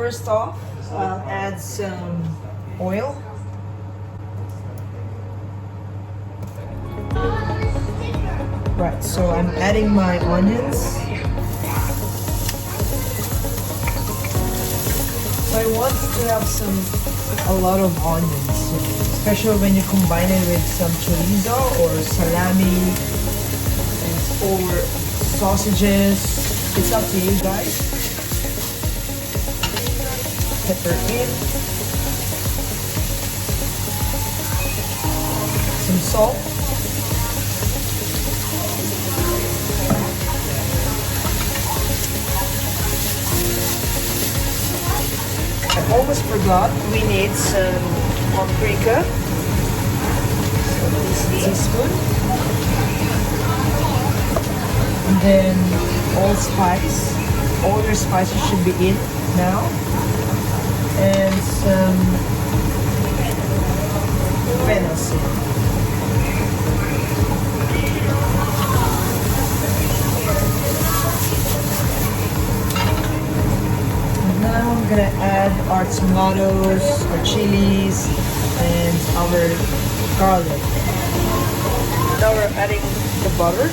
First off, I'll add some oil. Right, so I'm adding my onions. So I want to have a lot of onions, especially when you combine it with some chorizo or salami or sausages. It's up to you guys. Pepper in. Some salt. I almost forgot, we need some paprika. So this teaspoon. And then allspice. All your spices should be in now. And some fennel seed. Now I'm gonna add our tomatoes, our chilies, and our garlic. Now we're adding the butter.